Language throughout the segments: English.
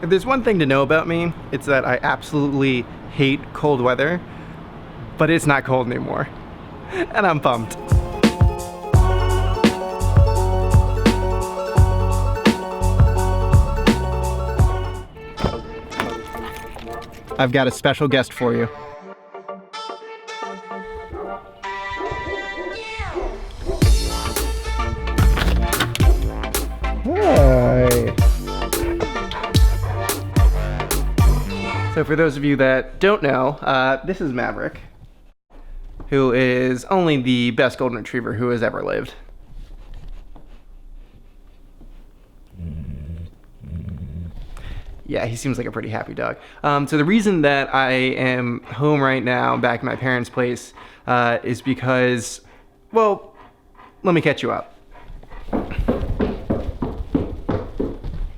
If there's one thing to know about me, it's that I absolutely hate cold weather, but it's not cold anymore, and I'm pumped. I've got a special guest for you. Hi. So for those of you that don't know, this is Maverick, who is only the best golden retriever who has ever lived. Yeah, he seems like a pretty happy dog. So the reason that I am home right now, back in my parents' place, is because, well, let me catch you up.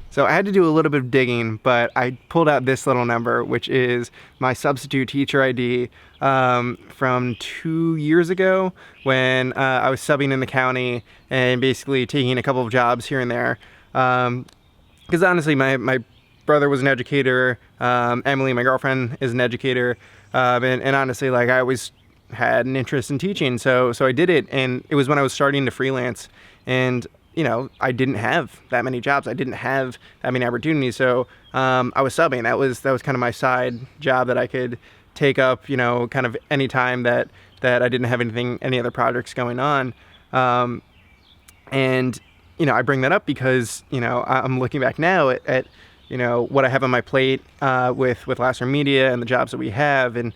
So I had to do a little bit of digging, but I pulled out this little number, which is my substitute teacher ID from 2 years ago when I was subbing in the county and basically taking a couple of jobs here and there. Because honestly, my brother was an educator, Emily, my girlfriend, is an educator, and honestly, like, I always had an interest in teaching, so I did it, and it was when I was starting to freelance, and you know, I didn't have that many jobs. I didn't have that many opportunities. So I was subbing. That was kind of my side job that I could take up, you know, kind of any time that I didn't have any other projects going on. And, you know, I bring that up because, you know, I'm looking back now at you know, what I have on my plate with Lasser Media and the jobs that we have. And,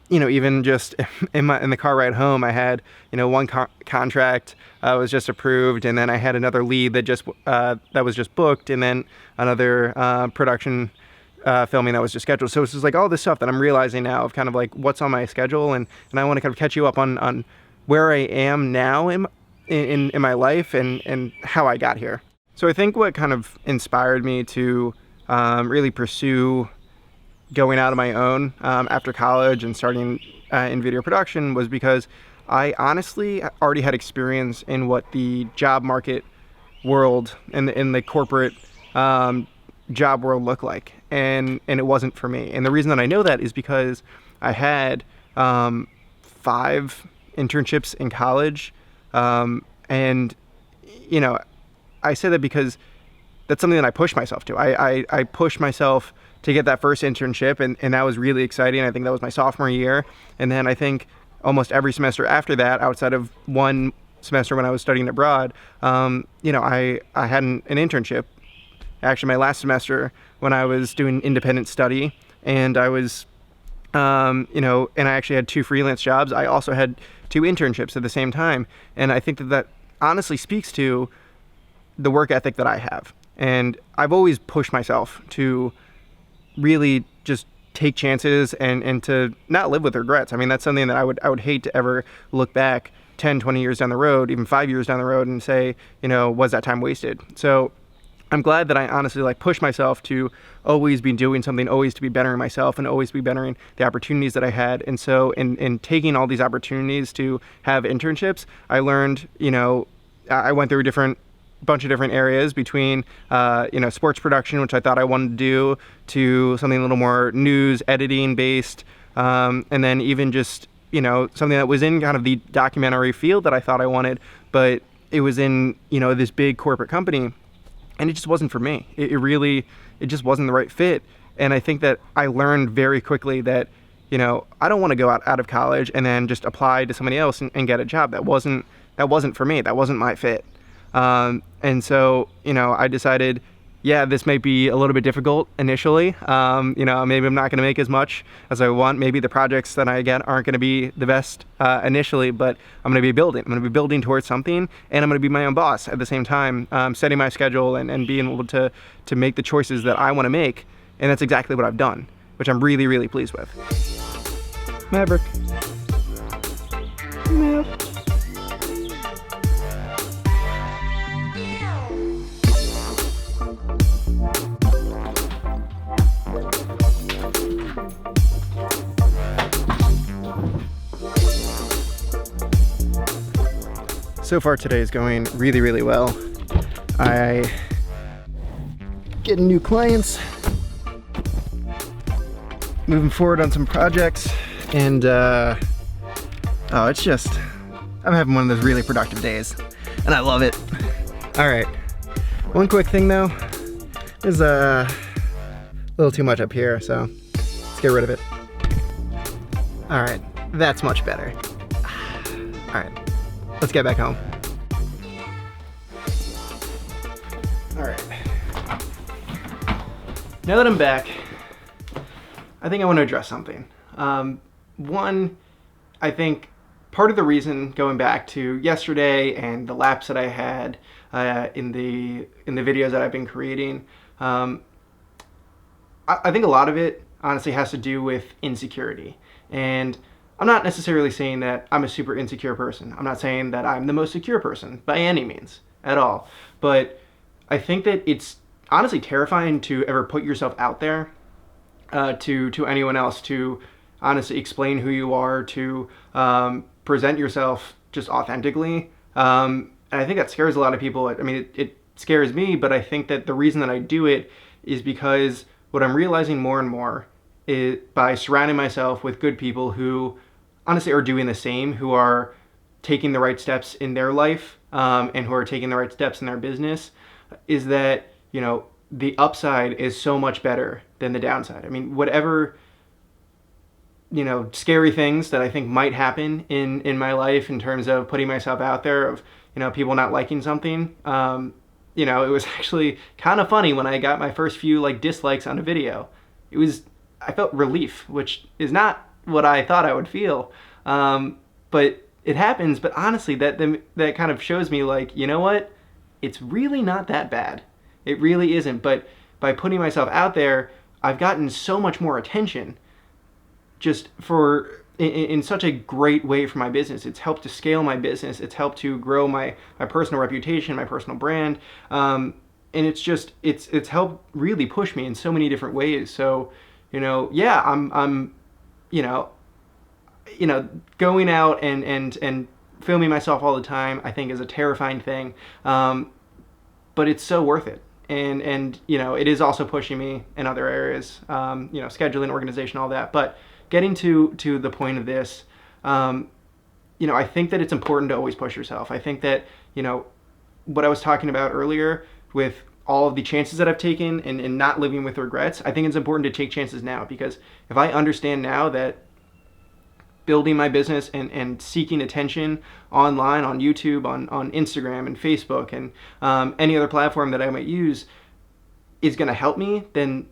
you know, even just in the car ride home, I had, you know, one contract was just approved, and then I had another lead that was just booked, and then another production filming that was just scheduled. So it's just like all this stuff that I'm realizing now of kind of like what's on my schedule, and I want to kind of catch you up on where I am now in my life and how I got here. So I think what kind of inspired me to really pursue going out on my own after college and starting in video production was because I honestly already had experience in what the job market world and in the corporate job world looked like, and it wasn't for me. And the reason that I know that is because I had 5 internships in college, and you know, I say that because that's something that I pushed myself to. I pushed myself to get that first internship, and that was really exciting. I think that was my sophomore year. And then I think almost every semester after that, outside of one semester when I was studying abroad, you know, I had an internship. Actually, my last semester when I was doing independent study, and I was, you know, and I actually had 2 freelance jobs. I also had 2 internships at the same time. And I think that honestly speaks to the work ethic that I have. And I've always pushed myself to really just take chances and to not live with regrets. I mean, that's something that I would hate to ever look back 10, 20 years down the road, even 5 years down the road, and say, you know, was that time wasted? So I'm glad that I honestly like push myself to always be doing something, always to be bettering myself, and always be bettering the opportunities that I had. And so in taking all these opportunities to have internships, I learned, you know, I went through bunch of different areas, between you know, sports production, which I thought I wanted to do, to something a little more news editing based, and then even just, you know, something that was in kind of the documentary field that I thought I wanted, but it was in, you know, this big corporate company, and it just wasn't for me. It just wasn't the right fit. And I think that I learned very quickly that, you know, I don't want to go out of college and then just apply to somebody else and get a job. That wasn't for me. That wasn't my fit. And so, you know, I decided, yeah, this might be a little bit difficult initially. You know, maybe I'm not going to make as much as I want. Maybe the projects that I get aren't going to be the best initially, but I'm going to be building. I'm going to be building towards something, and I'm going to be my own boss at the same time, setting my schedule and being able to make the choices that I want to make. And that's exactly what I've done, which I'm really, really pleased with. Maverick. So far today is going really, really well. I getting new clients. moving forward on some projects, and oh, it's just, I'm having one of those really productive days, and I love it. All right, one quick thing though, there's a little too much up here, so let's get rid of it. All right, that's much better. All right, let's get back home. All right, now that I'm back, I think I want to address something. One, I think part of the reason, going back to yesterday and the lapse that I had in the videos that I've been creating, I think a lot of it honestly has to do with insecurity. And I'm not necessarily saying that I'm a super insecure person. I'm not saying that I'm the most secure person by any means at all. But I think that it's honestly terrifying to ever put yourself out there to anyone else, to honestly explain who you are, to present yourself just authentically. And I think that scares a lot of people. I mean, it scares me, but I think that the reason that I do it is because what I'm realizing more and more is by surrounding myself with good people who honestly are doing the same, who are taking the right steps in their life, and who are taking the right steps in their business, is that, you know, the upside is so much better than the downside. I mean, whatever, you know, scary things that I think might happen in my life in terms of putting myself out there, of, you know, people not liking something, you know, it was actually kind of funny when I got my first few like dislikes on a video. I felt relief, which is not what I thought I would feel, but it happens. But honestly, that kind of shows me, like, you know what, it's really not that bad. It really isn't. But by putting myself out there, I've gotten so much more attention just in such a great way for my business. It's helped to scale my business. It's helped to grow my personal reputation, my personal brand. And it's helped really push me in so many different ways. So, you know, yeah, I'm you know, going out and filming myself all the time, I think is a terrifying thing. But it's so worth it. And you know, it is also pushing me in other areas, you know, scheduling, organization, all that. But getting to the point of this, you know, I think that it's important to always push yourself. I think that, you know, what I was talking about earlier with all of the chances that I've taken and not living with regrets, I think it's important to take chances now, because if I understand now that building my business and seeking attention online, on YouTube, on Instagram and Facebook and any other platform that I might use is going to help me, then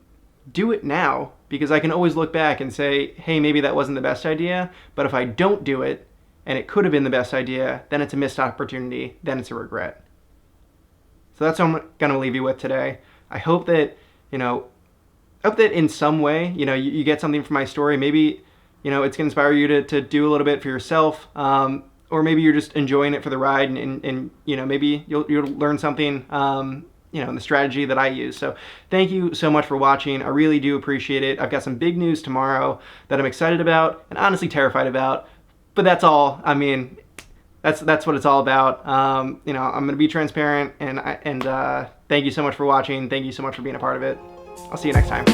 do it now, because I can always look back and say, hey, maybe that wasn't the best idea. But if I don't do it and it could have been the best idea, then it's a missed opportunity, then it's a regret. So that's what I'm going to leave you with today. I hope that, you know, in some way, you know, you get something from my story. Maybe, you know, it's going to inspire you to do a little bit for yourself, or maybe you're just enjoying it for the ride, and you know, maybe you'll learn something, you know, in the strategy that I use. So thank you so much for watching. I really do appreciate it. I've got some big news tomorrow that I'm excited about and honestly terrified about, but that's all. I mean, that's what it's all about. You know, I'm going to be transparent, and thank you so much for watching. Thank you so much for being a part of it. I'll see you next time.